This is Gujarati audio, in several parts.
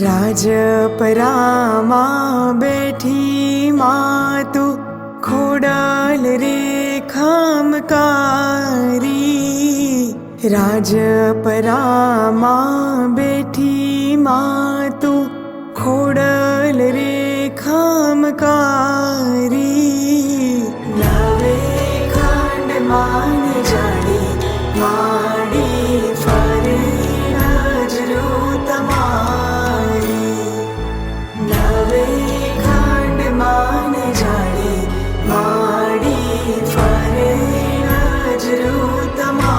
રાજપરામાં બેઠી માતું ખોડલ રે ખામકારી। રાજપરામાં બેઠી માતું ખોડલ રે ખામકારી। નવે ખંડ માન જાડી માડી ફરે નજરો તમારી। નવે ખંડ માન જાડી માડી ફરે નજરો તમારી।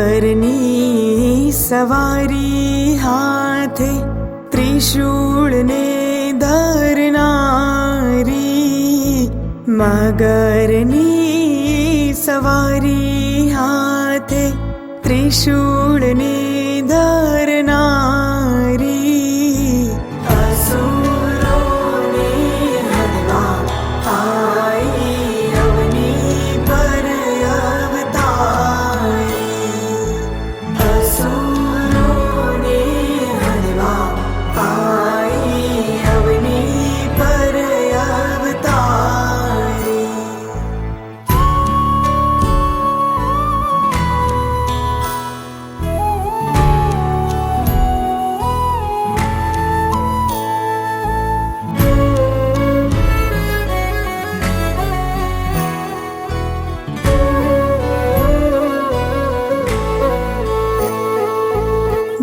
મગરની સવારી હાથે ત્રિશૂળ ને ધરનારી। મગરની સવારી હાથે ત્રિશૂળ ને ધરનારી। અસુરોને હરવા આઈ અવની પર અવતારી। અસુરોને હરવા આઈ અવની પર અવતારી।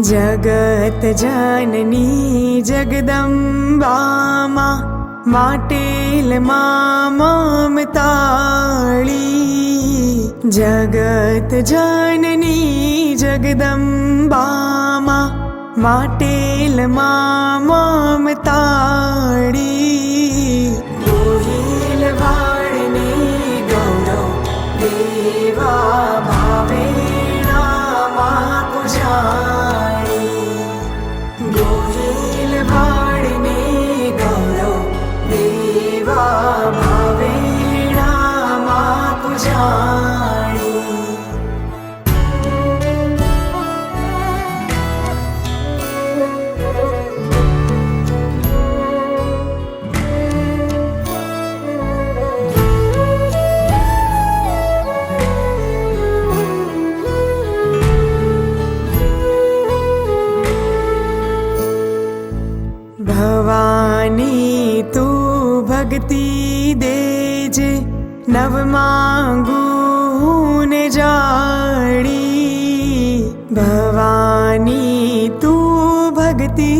જગત જનની જગદંબામાં માટેલમાં મમતાળી। જગત જનની જગદંબામાં માટેલમાં મમતાળી। ગોહિલ વાળને ગૌરવ દેવા ભાવેણામાં પૂજાણી। ગોહિલ વાળને ગૌરવ દેવા ભાવેણામાં પૂજાણી। ભવાની તું ભક્તિ દેજે નવ માંગું ને જાડી। ભવાની તું ભક્તિ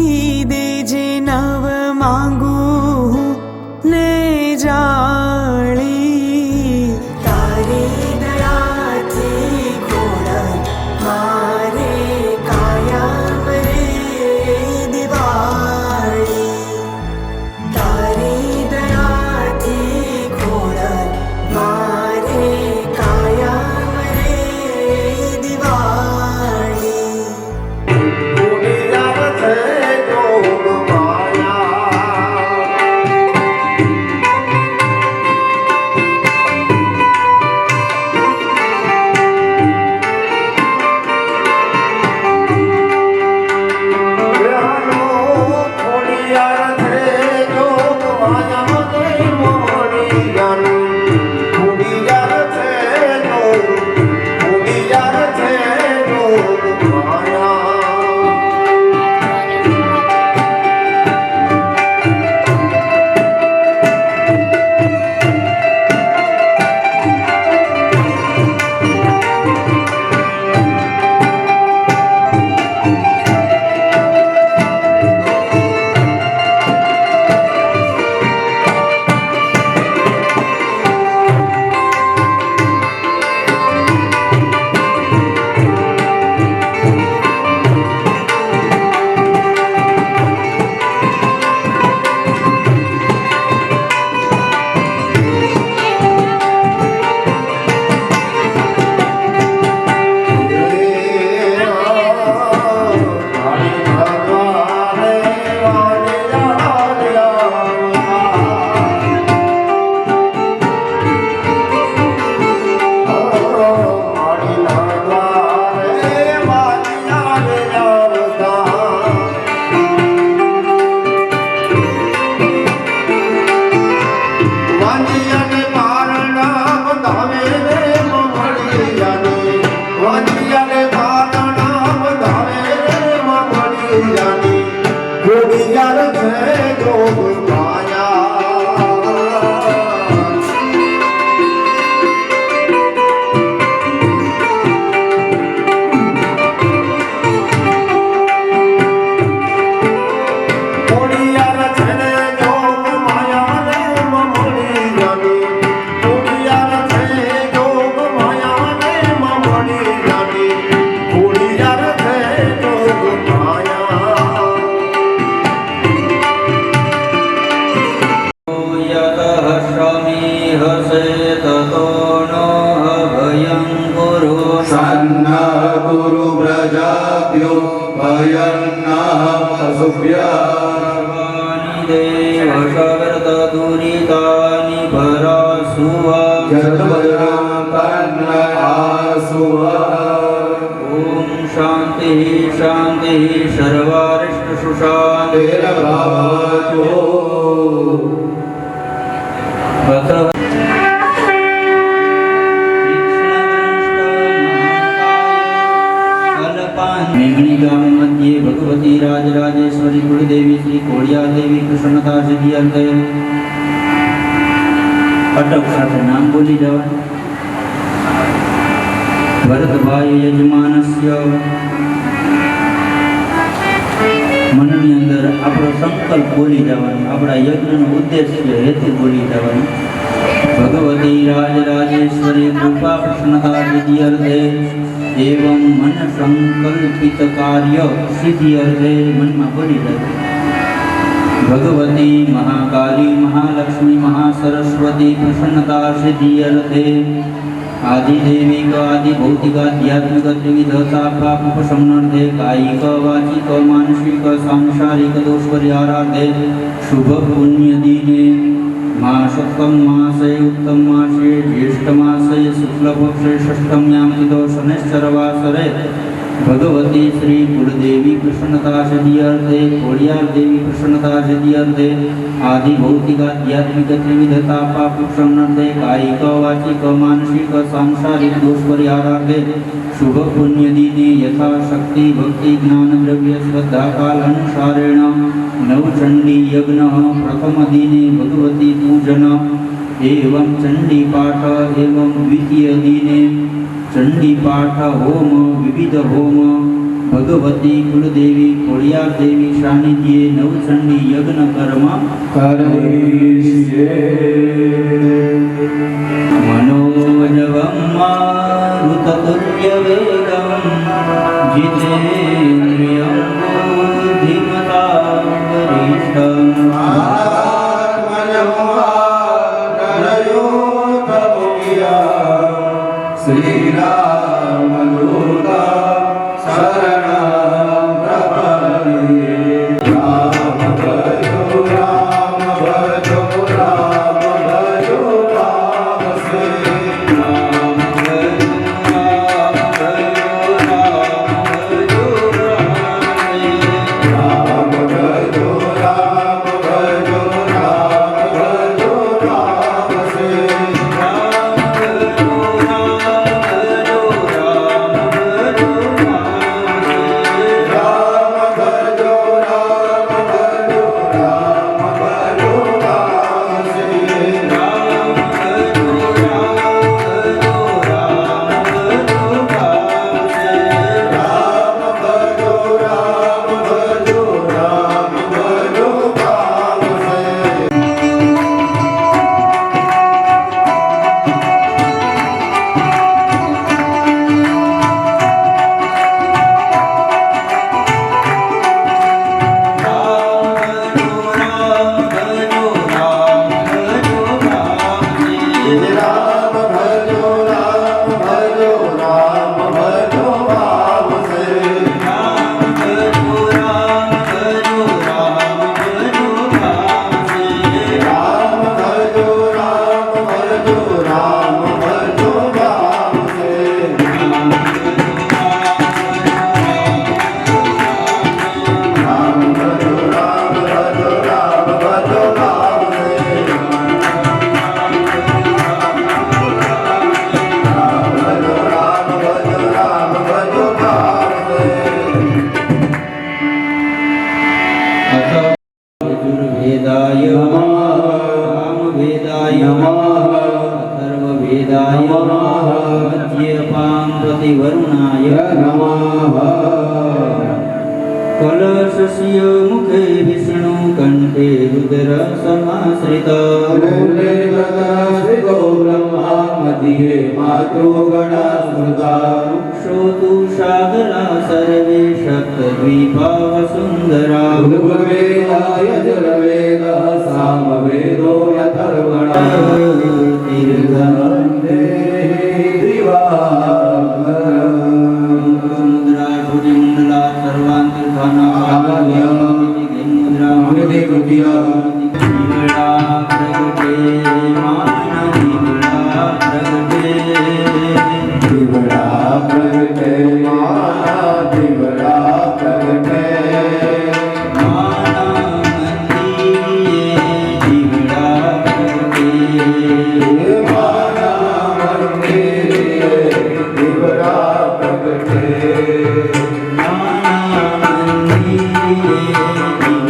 દેજે નવ માંગું ને જાડી। તારી દયાથી ખોડલ મારે કાયમ રે દિવાળી। તારી દયાથી ખોડલ મારે કાયમ રે દિવાળી। દુનિયા છે જોગવાના देव शरद दुरितानि भरसुव जगद्वज्रं तन्नयासुव। ॐ शान्तिः शान्तिः सर्वारिष्टसुशान्तिर्भवतु। अतः मेघणी गाम मध्य भगवती राजराजेश्वरी कुलदेवी श्री कोड़िया देवी प्रसन्नता सिद्धि अर्थे अटक साथे नाम बोली जवा। भरतभाई यजमानस्य मननी अंदर आपणो संकल्प बोली जवानो, आपणा यज्ञनो उद्देश्य हेतु बोली जवानो। भगवती राजराजेश्वरी कृपा प्रसन्नता सिद्धि अर्थे एवं मन संकल्पित कार्य सिद्धि अर्थे मन में बोली जाए। भगवती महाकाली महालक्ष्मी महासरस्वती प्रसन्नता सिद्धि अर्थे आदिदेवी का आदि भौतिक आध्यात्मिक त्रिविधता पाप उपशमनार्थे कायिक वाचिक मानसिक सांसारिक दोष परिहारार्थे शुभ पुण्य दिने मासोत्तम मासे उत्तम मासे ज्येष्ठ मासे शुक्ल पक्षे षष्ठम्यां तिथौ शनैश्चरवासरे भगवती श्री कुलदेवी प्रसन्नता सिद्धि अर्थे कोड़ियार देवी प्रसन्नता सिद्धि अर्थे आदि भौतिक आध्यात्मिक त्रिविधता पाप उपशमनार्थे कायिक वाचिक मानसिक सांसारिक दोष परिहारार्थे शुभ पुण्य दिने यथाशक्ति भक्ति ज्ञान द्रव्य श्रद्धा काल अनुसारेण नवचंडी यज्ञ प्रथम दिने भगवती पूजन एवं चंडी पाठ एवं द्वितीय दिने चंडी पाठ होम विविध होम भगवती कुलदेवी कोड़ियार देवी सानिध्य नवचंडी यज्ञ कर्म करिष्ये। मनोजवं मारुततुल्यवेगं जितेन्द्रियं बुद्धिमतां वरिष्ठम् श्रीरामदूता शरणं प्रपद्ये। राम भजो राम भजो राम भजो राम से राम भजो राम भजो राम भजो राम राम भजो राम भजो राम भजो राम से यजुर्वेदाय सामवेदाय अथर्ववेदाय मध्यपां प्रतिवरुणाय नमः। कलशस्य मुखे विष्णु कंठे रुद्र समाश्रिता श्रीगो ब्रह्मा मध्ये मातृगणा स्मृता क्षोतु सागरा सर्वे सप्तद्वीपा वसुन्धरा ऋग्वेदाय यजुर्वेदः सामवेदो अथर्वणः तीर्थन्ते दिवाकरम् मुद्रा सूर्यमंडला सर्वान् तीर्थानां मुद्रा દીવડા પ્રગટે માના દીવડા પ્રગટે દીવડા પ્રગટે માના દીવડા પ્રગટે માના મંદિરે દીવડા પ્રગટે માના મંદિરે દીવડા પ્રગટે માના મંદિરે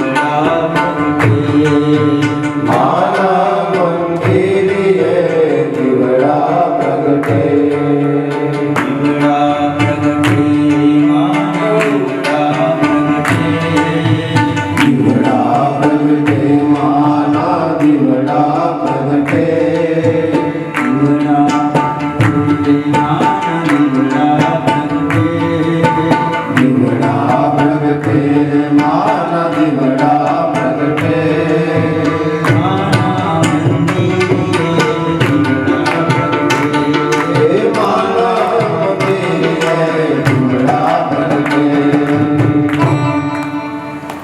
દીવડા પ્રગટે માના મંદિરે દીવડા પ્રગટે દીવડા પ્રગટે માના દીવડા પ્રગટે દીવડા પ્રગટે માના દીવડા પ્રગટે દીવડા પ્રગટે માના દીવડા પ્રગટે દીવડા પ્રગટે માના દીવડા પ્રગટે માના મંદિરે દીવડા પ્રગટે હે માના મંદિરે દીવડા પ્રગટે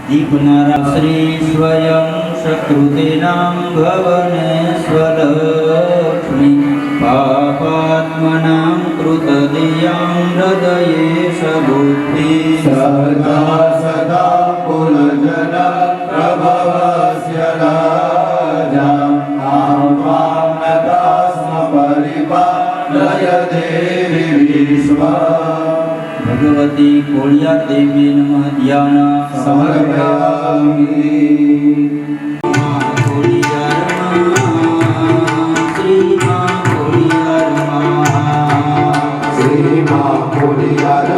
દીપનારા શ્રી સ્વયં શત્રુતેનાં ભવનેશ્વરલક્ષ્મી પાપાત્મનાં કૃતદિયાં હૃદયે સબુદ્ધિ સદા સદા કુલજન પ્રભવસ્ય રાજા આત્માનતા સ્મ પરિપાલય દેવી વિશ્વ ભગવતી કોળિયા દેવી નમઃ ધ્યાન સમર્પયામિ શ્રીમા ખોડિયારમાં શ્રીમા ખોડિયારમાં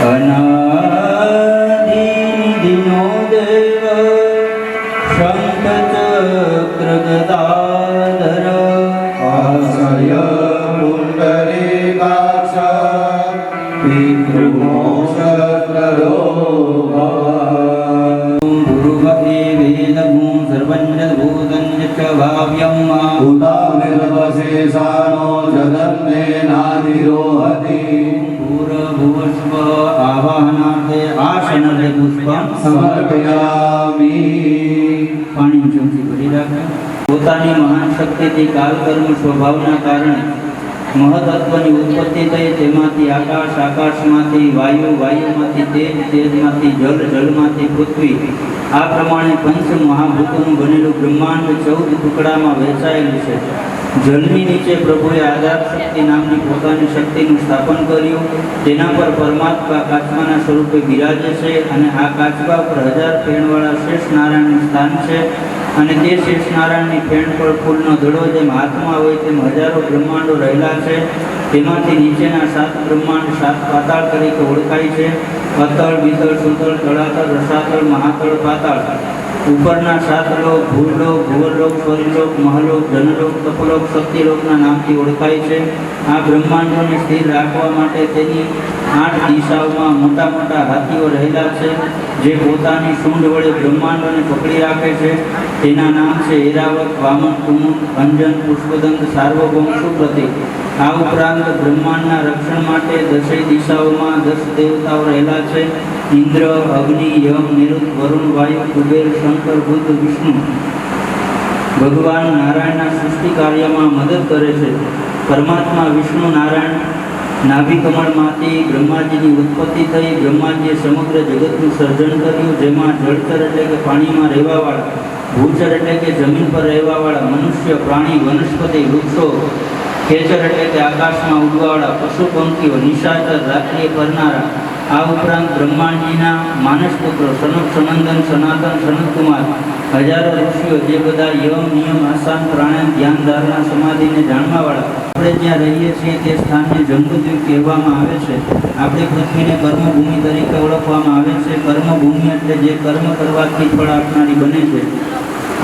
અનાદિનો દેવ શંખચક્ર ગદાધર આશ્રય પુંડરીકાક્ષ પિતૃમોક્ષપ્રદો ગુરુભક્તિ વેદગું સર્વજ્ઞભૂતં ચ ભાવ્યં ભૂતાનિર્વશેષાનો જગન્નેનાધિરોહતિ ભૂર્ભુવસ્વ આવાહનાર્થે આસનલે પુષ્પં સમર્પયામિ. પાણી ચમચી ભરી રાખે. પોતાની મહાન શક્તિથી કાલકર્મ સ્વભાવના કારણે મહતત્વની ઉત્પત્તિ થઈ. તેમાંથી આકાશ, આકાશમાંથી વાયુ, વાયુમાંથી તેજ, તેજમાંથી જલ, જલમાંથી પૃથ્વી, આ પ્રમાણે પંચ મહાભૂતોનું બનેલું બ્રહ્માંડ 14 ટુકડામાં વહેંચાયેલું છે. જલની નીચે પ્રભુએ આધાર શક્તિ નામની પોતાની શક્તિનું સ્થાપન કર્યું. તેના પર પરમાત્મા કાચબાના સ્વરૂપે બિરાજે છે અને આ કાચબા પર 1000 ફેણવાળા શેષ નારાયણનું સ્થાન છે. અને તે શેષ નારાયણની ફેણ પર ફૂલનો દડો જેમ હાથમાં હોય તેમ હજારો બ્રહ્માંડો રહેલા છે. તેમાંથી નીચેના 7 બ્રહ્માંડ 7 પાતાળ તરીકે ઓળખાય છે: અતળ, વિતળ, સુતળ, તળાતળ, રસાતળ, મહાતળ, પાતાળ. ઉપરના 7 લોક ભૂલોક, ભુવરલોક, સ્વર્ગલોક, મહલોક, જનલોક, તપલોક, શક્તિલોકના નામથી ઓળખાય છે. આ બ્રહ્માંડોને સ્થિર રાખવા માટે તેની 8 દિશાઓમાં મોટા મોટા હાથીઓ રહેલા છે, જે પોતાની સૂંઢ વડે બ્રહ્માંડોને પકડી રાખે છે. તેના નામ છે એરાવત, વામન, કુમુદ, અંજન, પુષ્પદંત, સાર્વભૌમ, સુપ્રતિક. આ ઉપરાંત બ્રહ્માંડના રક્ષણ માટે 10 દિશાઓમાં 10 દેવતાઓ રહેલા છે: ઇન્દ્ર, અગ્નિ, યમ, નિરુદ્ધ, વરુણ, વાયુ, કુબેર, શંકર, બુદ્ધ, વિષ્ણુ. ભગવાન નારાયણના સૃષ્ટિ કાર્યમાં મદદ કરે છે. પરમાત્મા વિષ્ણુ નારાયણ નાભિકમળમાંથી બ્રહ્માજીની ઉત્પત્તિ થઈ. બ્રહ્માજીએ સમગ્ર જગતનું સર્જન કર્યું, જેમાં જળચર એટલે કે પાણીમાં રહેવાવાળા, ભૂચર એટલે કે જમીન પર રહેવાવાળા, મનુષ્ય, પ્રાણી, વનસ્પતિ, વૃક્ષો, ખેચર એટલે કે આકાશમાં ઉડવાવાળા, પશુ પંખીઓ, નિશાચર, રાત્રિએ ફરનારા. આ ઉપરાંત બ્રહ્માંડજીના માનસ પુત્રો સનક, સનંદન, સનાતન, સનતકુમાર, હજારો ઋષિઓ, જે બધા યમ, નિયમ, આસાન, પ્રાણાયામ, ધ્યાન, ધારણા, સમાધિને જાણવાવાળા. આપણે જ્યાં રહીએ છીએ તે સ્થાનને જંબુદ્વીપ કહેવામાં આવે છે. આપણી પૃથ્વીને કર્મભૂમિ તરીકે ઓળખવામાં આવે છે. કર્મભૂમિ એટલે જે કર્મ કરવાથી ફળ આપનારી બને છે.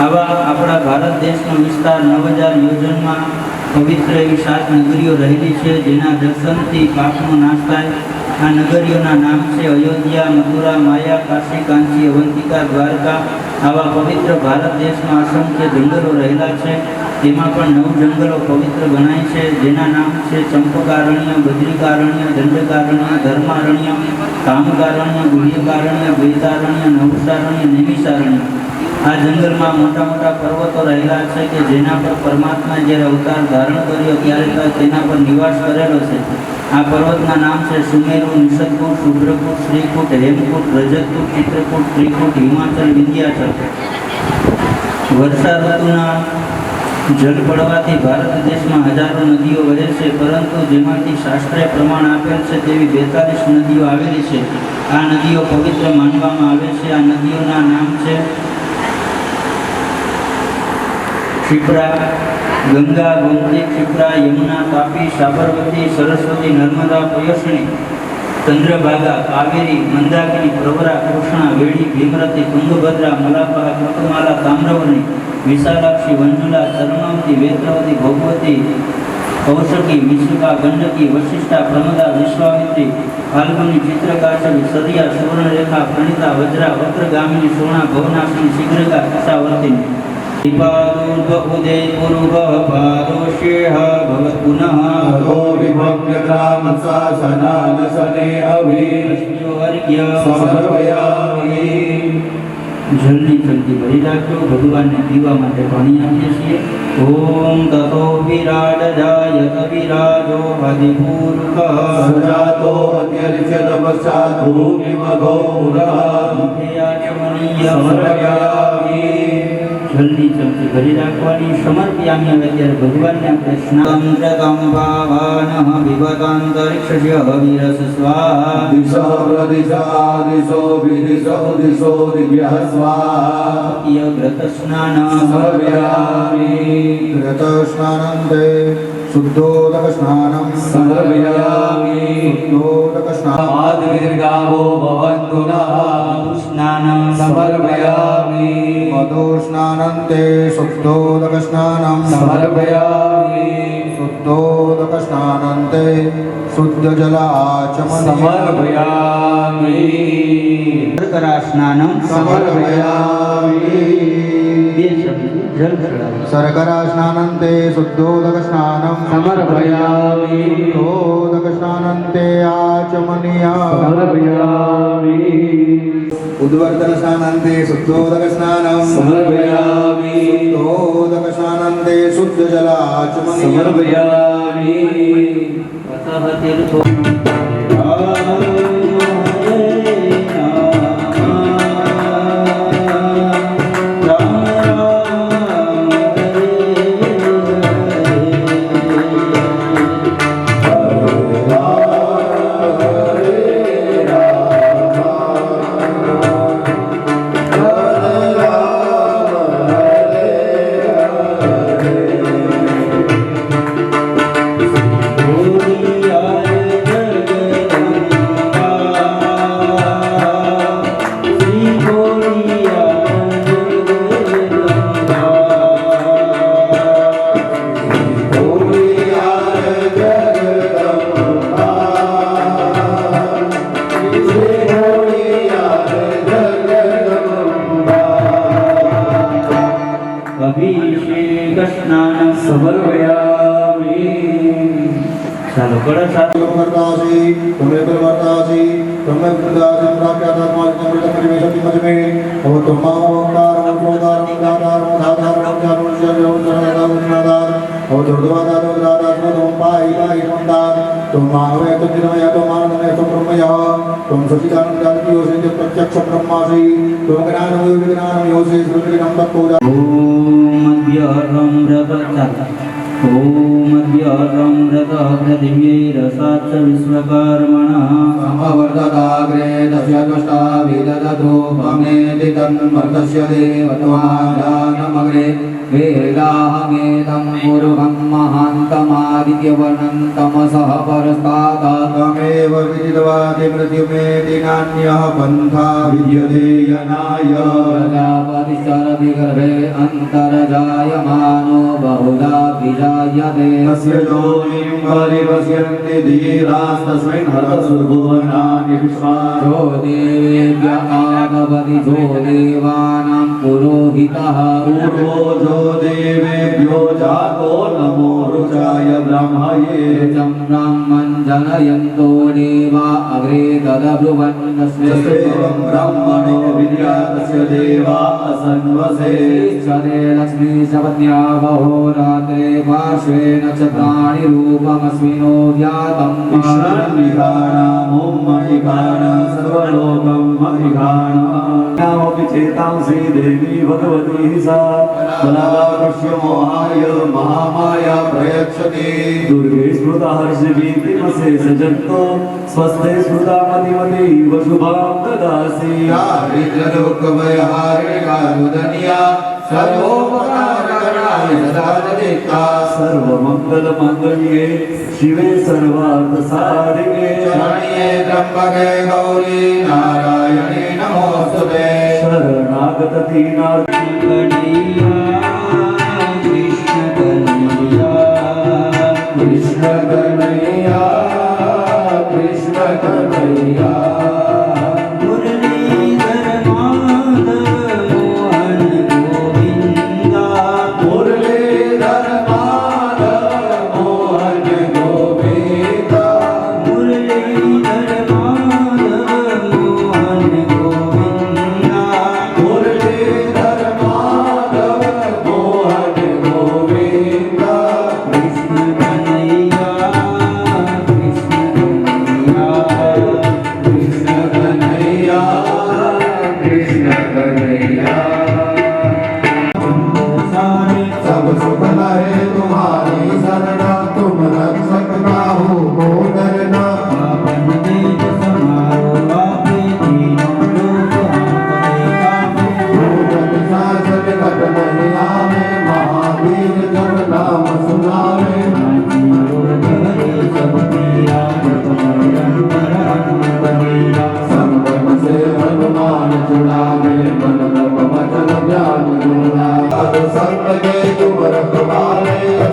આવા આપણા ભારત દેશનો વિસ્તાર 9000 યોજનમાં પવિત્ર એવી 7 નગરીઓ રહેલી છે, જેના દર્શનથી પાપનો નાશ થાય. આ નગરીઓના નામ છે અયોધ્યા, મથુરા, માયા, કાશી, કાંચી, અવંતિકા, દ્વારકા. આવા પવિત્ર ભારત દેશમાં અસંખ્ય જંગલો રહેલા છે. તેમાં પણ 9 જંગલો પવિત્ર ગણાય છે, જેના નામ છે ચંપકારણ્ય, બદ્રિકારણ્ય, દંડકારણ્ય, ધર્મારણ્ય, કામકારણ્ય, ગુહ્યકારણ્ય, વૈતારણ્ય, નવસારણ્ય, નૈમિષારણ્ય. આ જંગલમાં મોટા મોટા પર્વતો રહેલા છે કે જેના પર પરમાત્મા જ્યારે અવતાર ધારણ કર્યો ત્યારે તેના પર નિવાસ કરેલો છે. આ પર્વતના નામ છે સુમેરુ, નિષદકૂટ, શુભ્રકૂટ, શ્રીકૂટ, હેમકૂટ, રજતકૂટ, ચિત્રકૂટ, ત્રિકૂટ, હિમાચલ, વિંધ્યાચલ. વર્ષા ઋતુના જળ પડવાથી ભારત દેશમાં હજારો નદીઓ વહે છે, પરંતુ જેમાંથી શાસ્ત્રે પ્રમાણ આપેલ છે તેવી 42 નદીઓ આવેલી છે. આ નદીઓ પવિત્ર માનવામાં આવે છે. આ નદીઓના નામ છે ક્ષિપ્રા, ગંગા, ગોમતી, ક્ષિપ્રા, યમુના, તાપી, સાબરમતી, સરસ્વતી, નર્મદા, પયસણી, ચંદ્રભાગા, કાવેરી, મંદાકિની, પ્રવરા, કૃષ્ણા, વેણી, ભીમરતી, તુંગભદ્રા, મલાપા, કૃતમાલા, તામ્રવર્ણી, વિશાલાક્ષી, વંજુલા, ચરણાવતી, વેત્રવતી, ભોગવતી, કૌશકી, વિશુકા, ગંડકી, વશિષ્ઠા, પ્રમદા, વિશ્વામિત્રી, ફાલ્ગુની, ચિત્રકાશવી, સદિયા, સુવર્ણરેખા, પ્રણીતા, વજ્રા, વક્રગામિની, સોણા, ભવનાશિની, શીઘ્રકા, કૃષાવર્તિની. ઉદયપૂર્વ પાદોષેહ ભવત પુનઃ અધો વિભક્ત્યામત્સાસનાનસને અભિ સમર્પયામિ. જલની ચમચી ભરી રાખજો. ભગવાનને પીવા માટે પાણી આપીએ છીએ. ઓમ તતો વિરાટ જાયત વિરાજો હરિપૂર્વઃ સજાતો અત્યર્ચ્ય તપસ્યા ભૂમિમઘો સમર્પયામિ. જલની ચમચી ભરી રાખવાની. સમર્પ્યામી આવે ત્યારે ભગવાનને આપણે સ્નાન ભાવાનઃ વિવતાંતરિક્ષસ્ય હવિરસ સ્વાહા. દિશો પ્રદિશા દિશો વિદિશો દિશો દિવ્યઃ સ્વાહા. ઘૃત સ્નાન સમર્પયામિ. ઘૃતસ્નાનંતે शुद्धोदकस्नानं समर्पयामि शुद्धोदकस्नानं आदिर्गावो भवन्तु नः स्नानं समर्पयामि मधुस्नानन्ते शुद्धोदकस्नानं समर्पयामि शुद्धोदकस्नानन्ते शुद्धजल आचमनीयं समर्पयामि शर्करा स्नानं समर्पयामि બે શબ્દ જલ ચડાવો. शर्करा स्नानन्ते शुद्धोदकस्नानं समर्पयामि शुद्धोदकस्नानन्ते आचमनीयं समर्पयामि उद्वर्तनस्नानन्ते शुद्धोदकस्नानं समर्पयामि शुद्धोदकस्नानन्ते शुद्धजल आचमनीयं समर्पयामि अतः तीर्थो અભિષેક સ્નાન समर्पयामि ચાલો કળશ સાથે कर्तासि त्वमेव कर्तासि त्वमेव प्रदासि प्राप्यात्मात्मृतं परिवेशति मजमे भवतु मामोक्तारं प्रोदारं दातारं धातारं जानुष्यं जरदादादादादाद भवतुर्दवादादादादादादं पाहि पाहि त्वं त्वं मानवय त्वं जिनमय त्वं मानवमय त्वं ब्रह्मयः त्वं सच्चिदानन्दं जानकीयोऽसि प्रत्यक्ष ब्रह्मासि त्वं ज्ञानमयो विज्ञानमयोऽसि श्रुतिनं तत्पूजा ઓમ અદ્યરમ રત ચાલો ઓમ અદ્યરમ રત પૃથિવ્યૈ રસાચ વિશ્વકર્મણઃ समवर्तदाग्रे तस्य त्वष्टा विदधतु भमेति तन्मर्तस्य देवत्वादानमग्रे वेदाहमेदं पूर्वं महान्तमादित्यवर्णं तमसः परस्तात् त्वमेव विदितवाति मृत्युमेति नान्यः पन्था विद्यते यनाय प्रजापतिश्चरति गर्भे अन्तर्जायमानो बहुधा विजायते तस्य योनिं परिपश्यन्ति धीरास्तस्मिन् हरतसुर्भुवनानि विश्वा जो देवेभ्य आगवति जो देवानां पुरोहितः पूर्वो जो देवेभ्यो जातो नमो रुचाय ब्रह्मये चं ब्रह्मं जनयन्तो देवा अग्रे तदब्रुवन् तस्यैवं ब्रह्मणो विद्या तस्य देवा असन्वसे चले लक्ष्मी सपत्न्या अहोरात्रे पार्श्वे नक्षत्राणि रूपमस्मिनो ध्यातं ईश्वरनिघाणां मणिघाणां सर्वलोकं मणिघाणामपि चेतांसि देवी भगवती सा बलाकाश्य मोहाय महामाया प्रयच्छति दुर्गे स्मृता हर्षभीतिमसे सजन्तो स्वस्थे स्मृता मतिमति शुभां ददासि दारिद्र्यदुःखभयहारिणी कारुदनिया सर्वोपकारकरणाय सदा जनिता सर्वमङ्गलमङ्गल्ये शिवे सर्वार्थसाधिके शरण्ये त्र्यम्बके गौरी नारायणी नमोस्तुते शरणागत दीनार्थ कृष्ण कन्हैया कृष्ण कन्हैया મુરલીધર માધવ મોહન ગોવિંદા मुरलीधर माधव मोहन गोविंदा મુરલીધર માધવ મોહન ગોવિંદા मुरलीधर माधव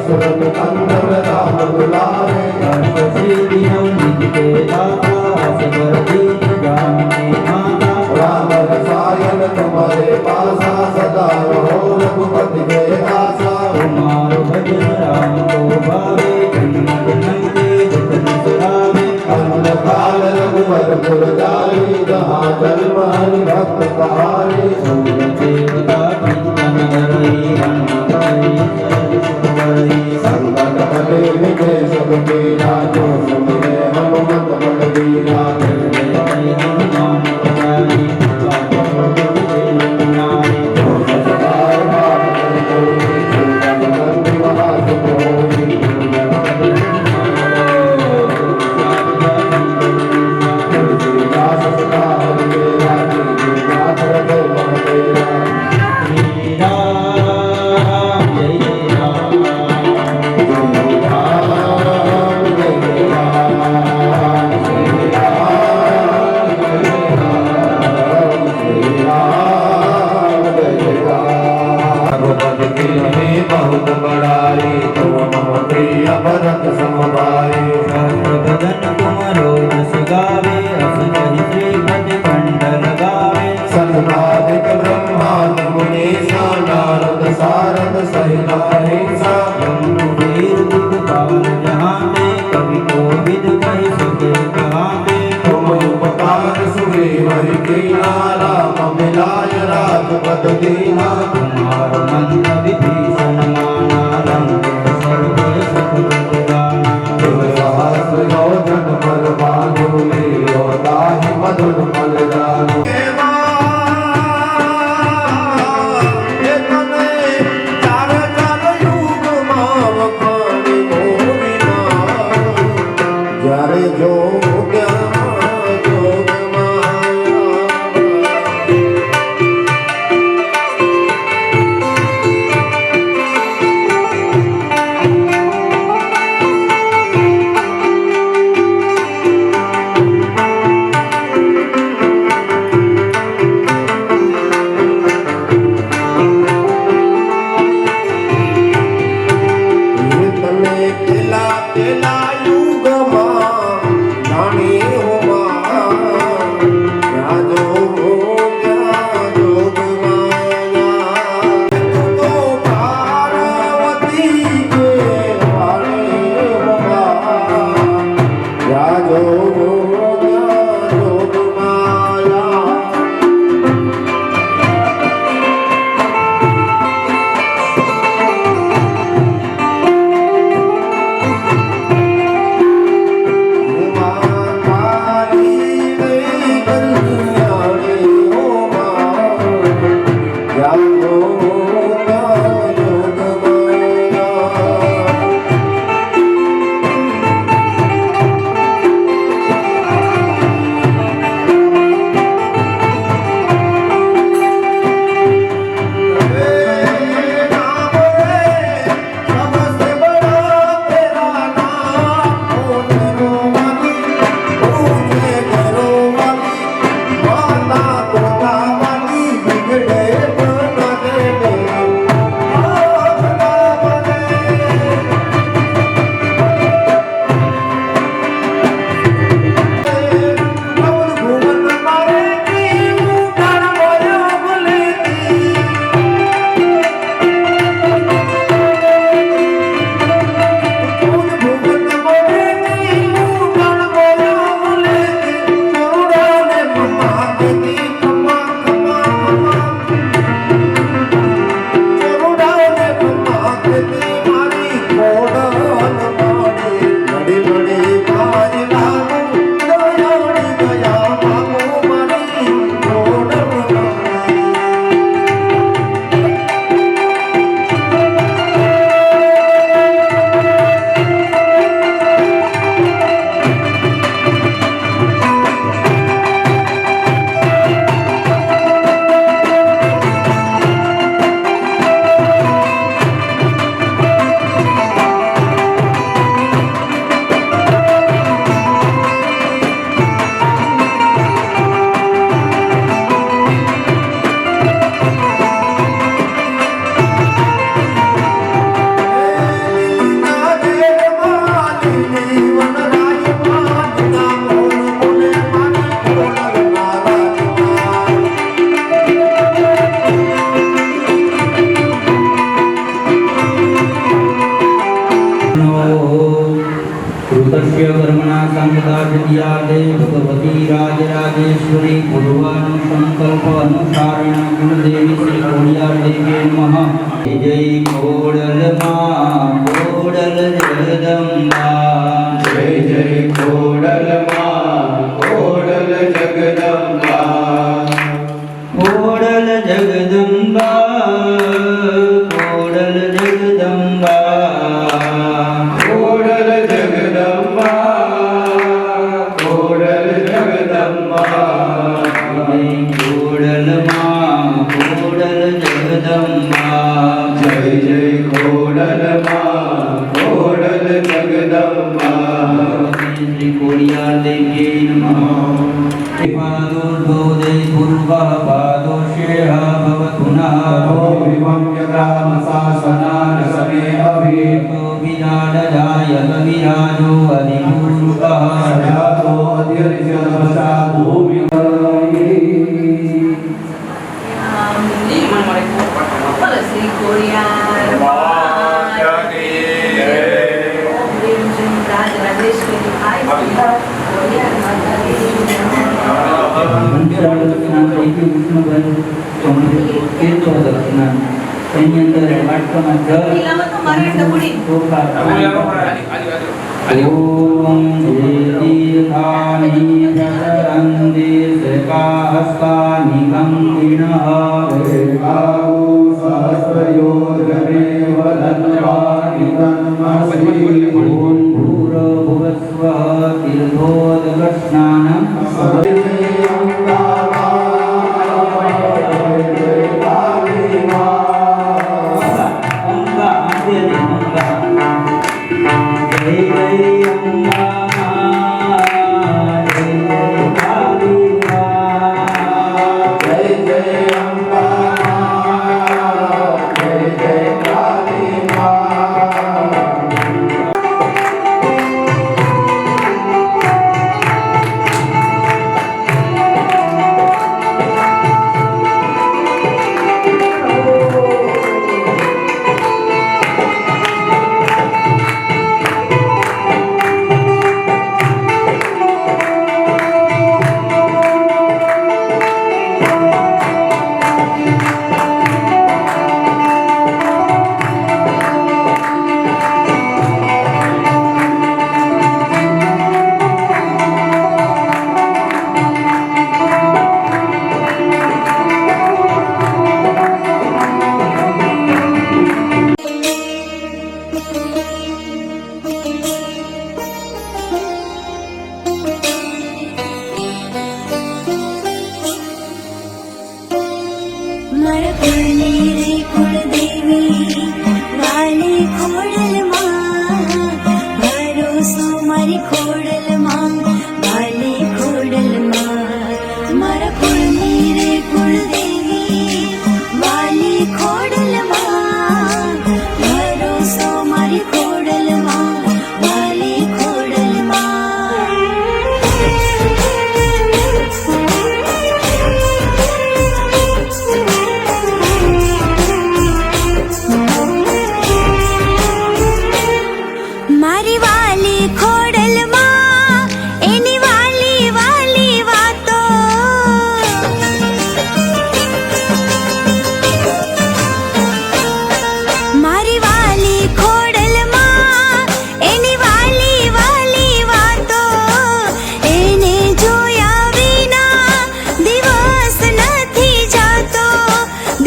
दशरथ नंदन राम दुलारे हर्ष सिद्धि निधि के दाता असबर दीन जानकी माता राम रसायन तुम्हारे पासा सदा रहो रघुपति के दासा कुमार भजन राम को भावे जन्म जन्म के दुख न सुहावे अन्न काल रघुवर पुर जाई जहाँ जन्म हरि भक्त कहाई सूर देवता चिंतन हरहि हनुमत सरल हरहि संकट कटे मिटे सब पीरा जो सुमिरे हनुमत बल बीरा जय जय हनुमान पधारी जो सचकार बात कर कोई सुनकर बंदी महास कोई तुलसीदास सदा हरि तेरा कीजे नाथ हृदय मम तेरा श्री राम जय जय राम जय राम जय राम श्री राम जय राम श्री राम जय राम रघुपति कीन्ही बहुत बड़ाई तुम मम प्रिय भरत समभाई भजन तुमरो जस गावे अस कहि श्रीपति कंठ लगावे सनकादिक ब्रह्मादि मुनीसा नारद सारद सहित अहिंसा वीर दिगपाल जहाते कवि कोविद कहि सके कहाते तुम उपकार सुग्रीव हरि कीना राम मिलाय राजपद दीना कुमार नंद विभीषण माना रंग सर्व सफल गाना तुम सहस्र योजन पर भानु लीयो ताहि मधुर फल जानु જ્યારે જોગ્યા રાજેશ્વરી પૂર્વાનો સંકલ્પ અનુસારણ કુળદેવી શ્રી ખોડિયાર દેવી નમઃ. જય ખોડલમાં ખોડલ જગદંબા. જય જય ખોડલમાં ખોડલ જગદંબા. ખોડલ જગદંબા ખોડલ જગદંબા. ખોડલ જગદંબા ખોડલ જગદંબા. જય ખોડલમાં ખોડલ જગદંબા. જય જય ખોડલમાં ખોડલ જગદંબા. શ્રી ખોડિયાર દેવી નમઃ. પાદોર્ધોદય પૂર્વઃ પાદોશેહ ભવતુ નઃ. વિમમ્યગ્રામશાસનાન સમે અભિ તો વિરાડજાયત વિરાજો અધિપૂર્વઃ. સજાતો અધ્યર્ષ્યવશા ભૂમિ શ્રી ખોડિયાર ઓમ રીમ જીમ રાજ રાજેશ્વરી આઈ ખોડિયાર માતાજી દક્ષિણા પૈકી વિષ્ણુભાઈ તીર્થો દક્ષિણા તેની અંદર વાટકામાં જળ પેલામાં તો મારે ટપડી ચોખા ઓમ તીર્થાની પ્રસરંતિ શ્રીકાહસ્તાની કંકિણઃ. ઓમ ભૂર્ભુવસ્વઃ તીર્થોદકસ્નાનં. અંબા અંબેરી અંબા. જય જય અંબા જય જય કાળી મા. જય જય અંબા જય જય કાળી મા. મારા કુળની રે કુળદેવી વાલી ખોડલમાં ભરોસો મારી ખોડલમાં વાલી ખોડલમાં. મારા કુળની રે કુળદેવી વાલી ખોડલમાં ભરોસો મારી ખોડલમાં વાલી મારી વાલી ખોડલમાં એની વાલી વાલી વાતો. મારી વાલી ખોડલમાં એની વાલી વાલી વાતો. એને જોયા વિના દિવસ નથી જાતો,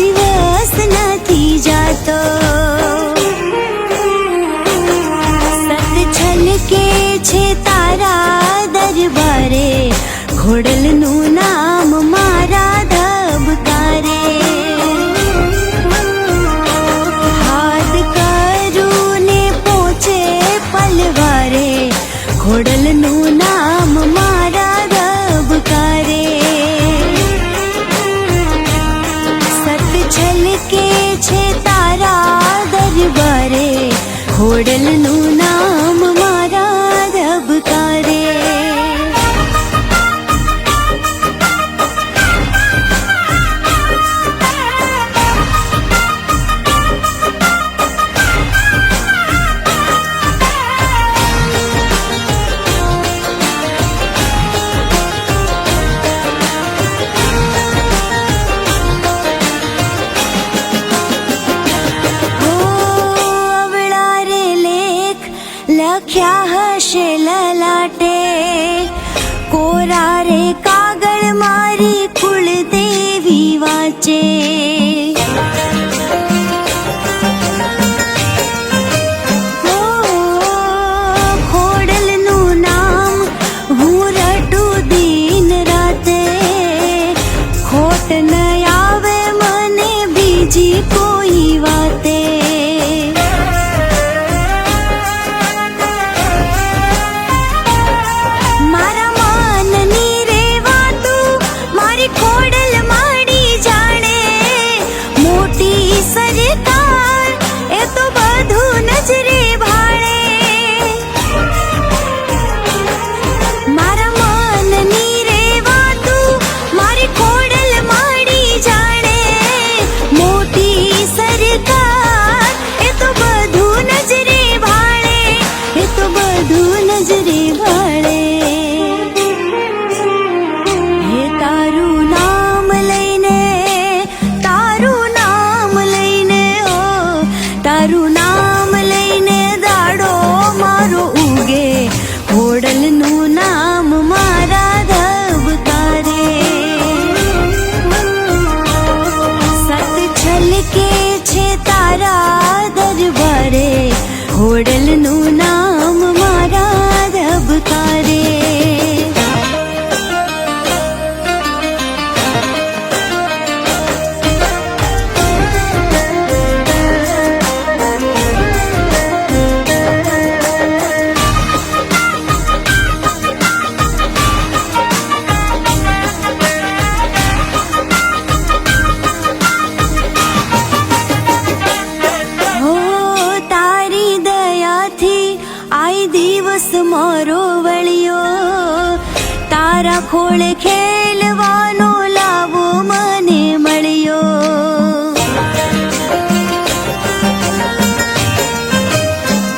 દિવસ નથી જાતો. છલકે છે તારા દરબારે ખોડલનું નામ મારા ધબકારે. હાથ કરું ને પહોંચે પલવારે ખોડલનું નામ મારા ધબકારે. સત છલકે છે તારા દરબારે ખોડલનું નામ મારા ધબકારે. લખ્યા હશે લલાટે કોરા રે કાગળ મારી કુળદેવી વાંચે. ખોડલનું નામ હું રટું દિન રાતે, ખોટ ન આવે મને બીજી કોઈ વાતે. મારા માનની રે વાતું મારી ખોડલ માડી જાણે, મોટી સરકાર એ તો બધું નજરે ભાળે. મારા માનની રે વાતું મારી ખોડલ માડી જાણે, મોટી સરકાર એ તો બધું નજરે ભાળે, એ તો બધું નજરે ભાળે. હે તારું નામ લઈને, તારું નામ લઈને, ઓ તારું નામ લઈને દાડો મારો ઉગે, ખોડલનું નામ મારા ધબકારે. સત છલકે છે તારા દરબારે, ખોડલનું નામ મારા ધબકારે. હો તારી દયાથી આઈ દિવસ મારો વળ્યો, તારા ખોળે ખેલવાનો લાવો મને મળ્યો.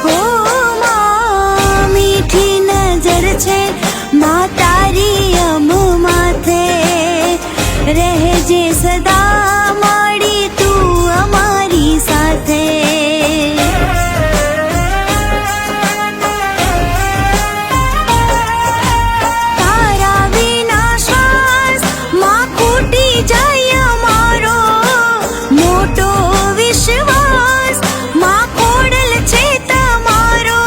હો માં મીઠી નજર છે માં તારી અમ માથે, રહેજે સદા માડી તું અમારી સાથે. તારા વિના શ્વાસ માં ખૂટી જાય અમારો, મોટો વિશ્વાસ માં ખોડલ છે તમારો.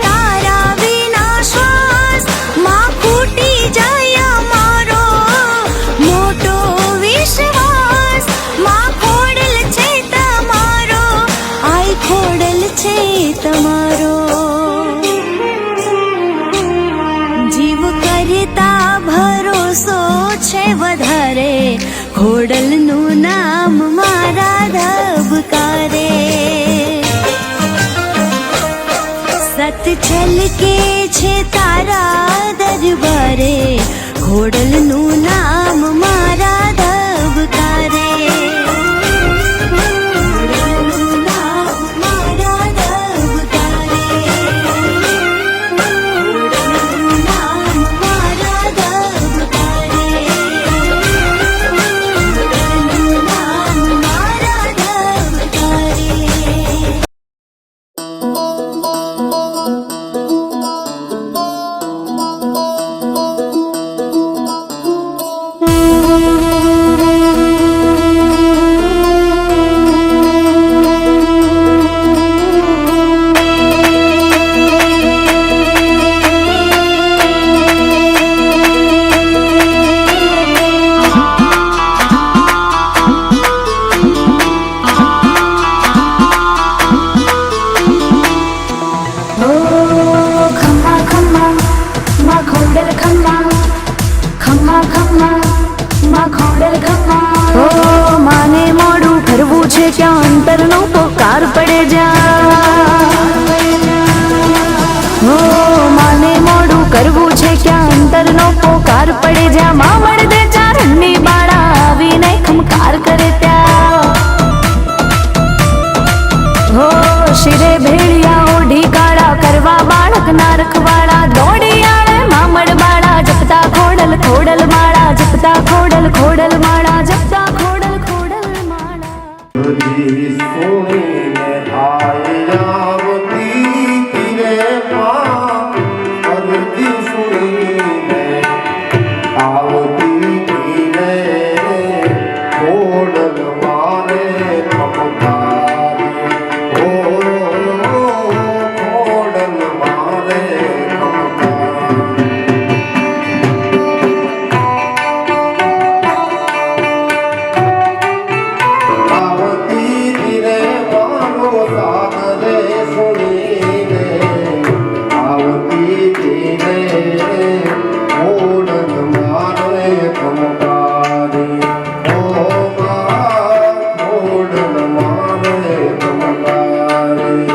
તારા વિના શ્વાસ માં ખૂટી જાય અમારો, મોટો વિશ્વાસ માં ખોડલ છે તમારો, આઈ ખોડલ છે તમારો. જીવ કરતા ભરોસો છે વધારે, ખોડલનું નામ મારા ધબકારે. સત છલકે છે તારા દરબારે, ખોડલનું નામ મારા ધબકારે. ખોડલનું નામ મારા ધબકારે, ખોડલનું નામ મારા ધબકારે, ખોડલનું નામ મારા ધબકારે. માને મોડું કરવું છે ક્યાં અંતરનો પોકાર પડે જ્યાં, હો માને મોડું કરવું છે ક્યાં અંતરનો પોકાર પડે જ્યાં, માં મળદે ચારણની બાળા આવીને ખમકાર કરે ત્યાં. હો શિરે ભેળિયા ઓઢી કાળા કરવા બાળક ના રખવાળા, દોડી આળે મામડ બાળા જપતા ખોડલ ખોડલ માળા, જપતા ખોડલ ખોડલ માળા, જપતા ખોડલ ખોડલ માળા. સુણીને સુનીને આવતી ધીરે ખોડલ મારે ખમકારી ઓ ખોડલ મારે ખમકારી આવતી ધીરે મારો સાથ રે સુનીને આવતી ધીરે ખોડલ મારે ખમકારી ઓ મા ખોડલ મારે ખમકારી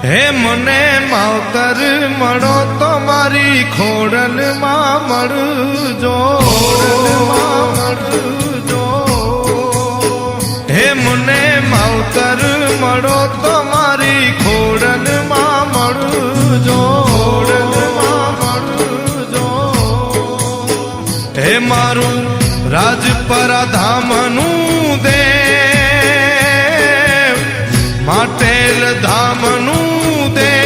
હે મને માવતર મળો તો મારી ખોડલમાં મળજો હે મને માવતર મળો તો મારી ખોડલમાં મળજો હે મારું રાજપરા ધામનું દેવ માટેલ ધામનું દેવ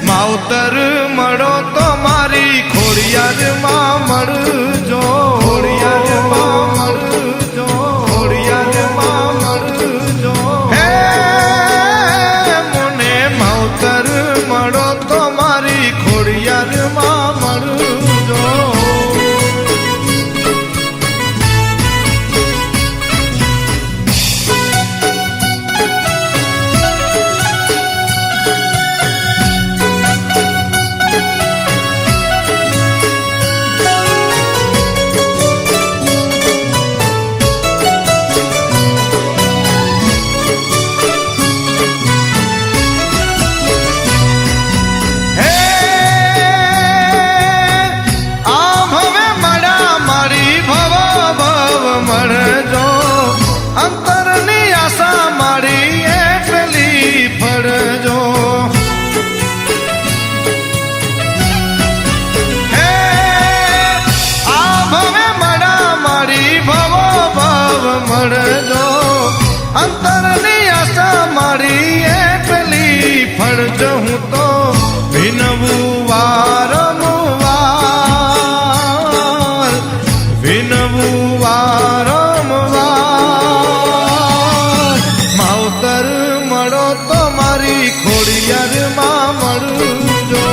માવતર મળો તો મારી ખોડિયારમાં મળજો ખોડિયારમાં મળજો હે મને માવતર મળો તો મારી ખોડિયારમાં મળજો અંતરની આશા મારી એટલી ફળજ હું તો વિનવું વારંવાર વિનવું વારંવાર માવતર મળો તો મારી ખોડિયારમાં મળજો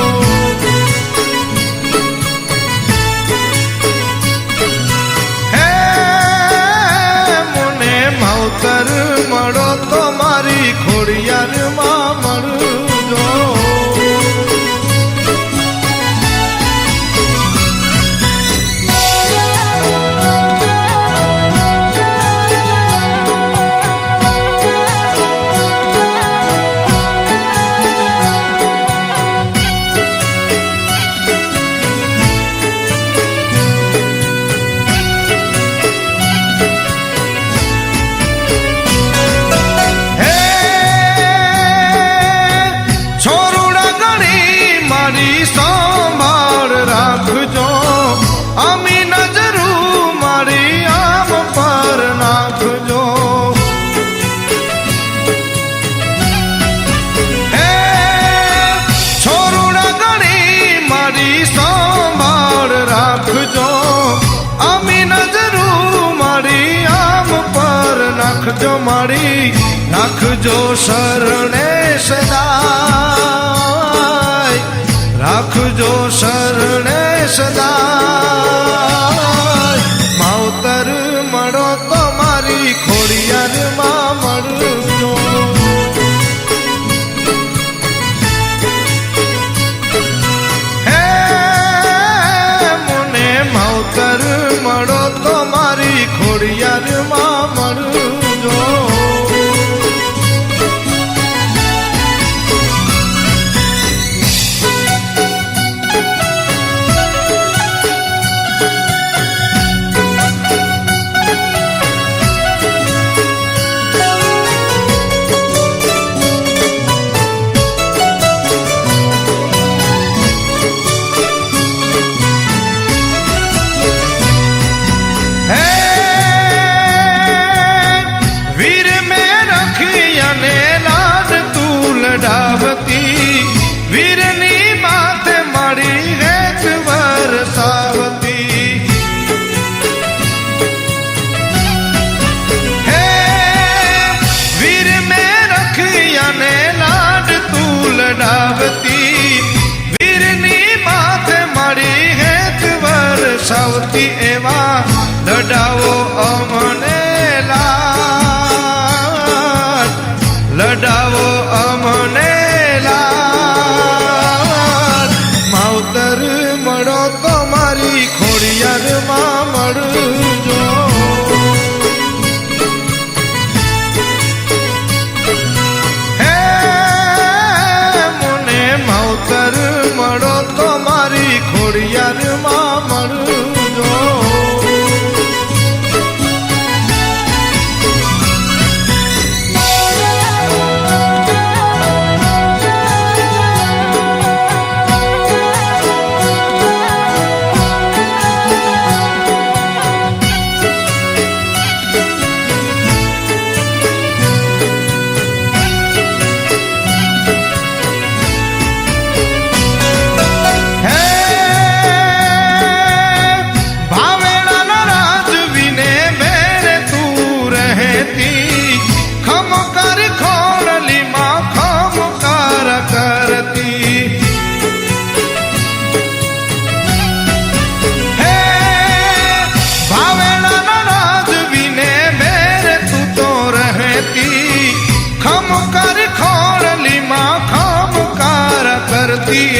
માવતર મળો તો મારી ખોડિયારમાં મળજો માડી રાખજો શરણે સદાય, રાખજો શરણે સદાય. માવતર મળો તો મારી ખોડિયારમાં મળજો. હે મને માવતર મળો તો મારી ખોડિયારમાં મળજો. વીરની માથે માડી રેત વરસાવતી. હે વીર મેં રખિયા ને લાડ તું લડાવતી. વીરની માથે માડી રેત વરસાવતી. એવા લડાવો અમને લાડ, લડાવો અમને મળો તો મારી ખોડિયારમાં મળજો. હે મને માવતર મળો તો મારી ખોડિયારમાં મળજો.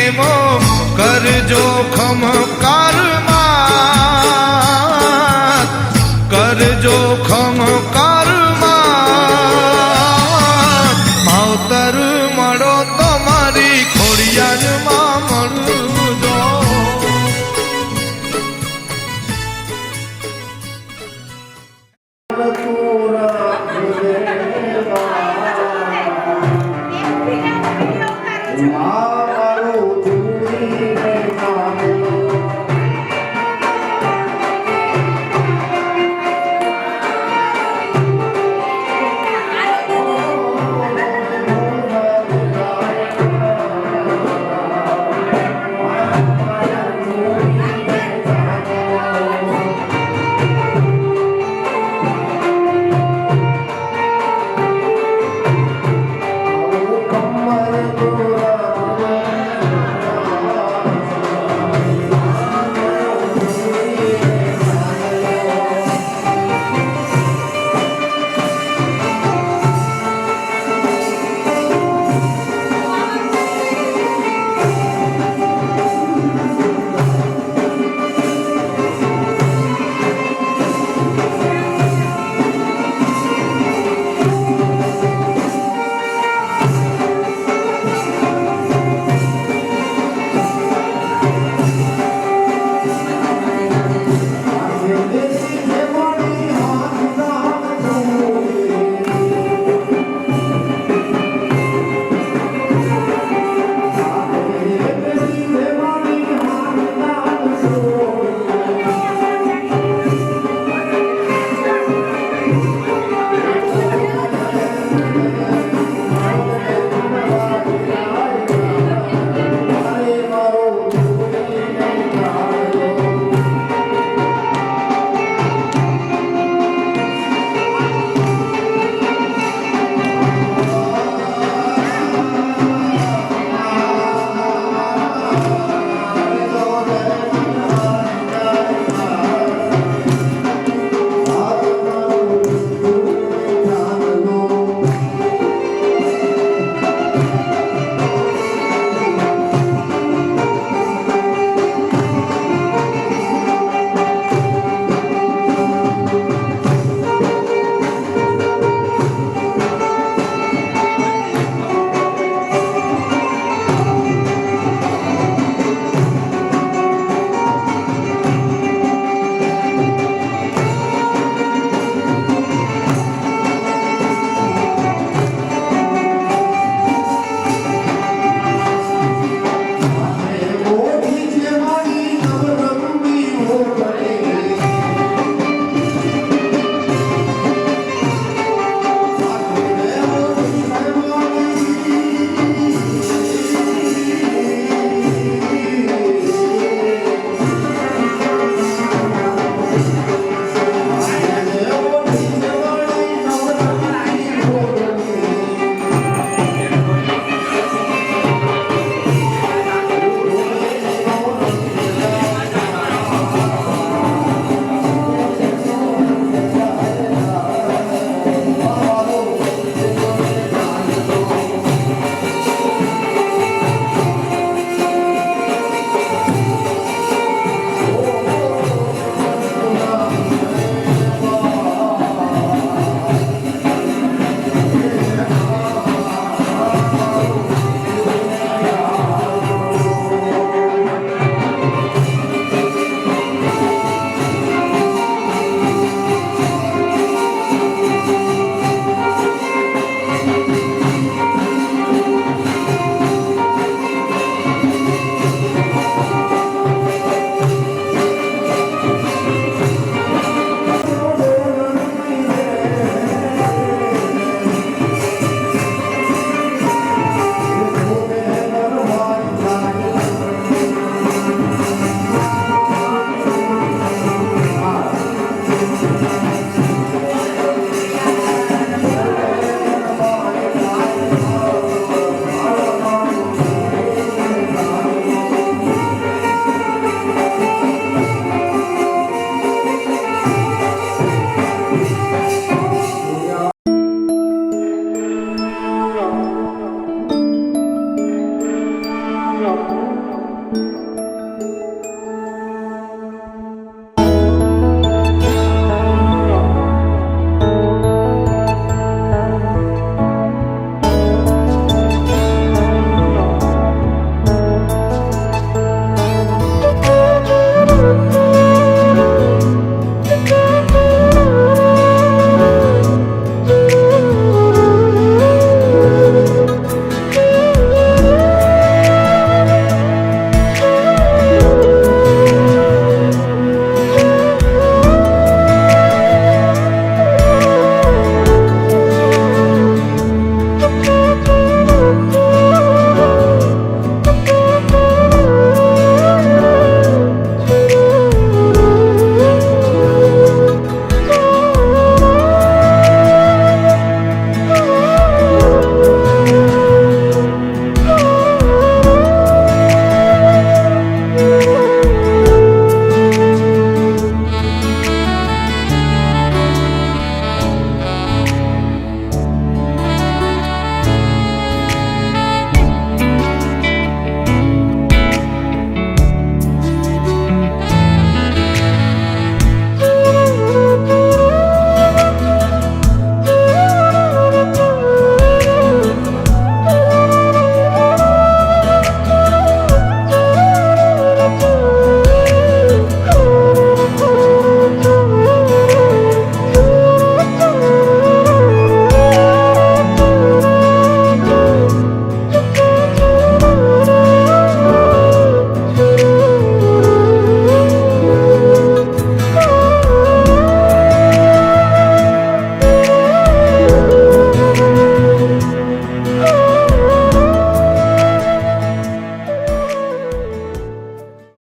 એવો કરજો ખમકાર માં, કરજો ખમકાર માં. માવતર મળો તો મારી ખોડિયારમાં મળજો. મા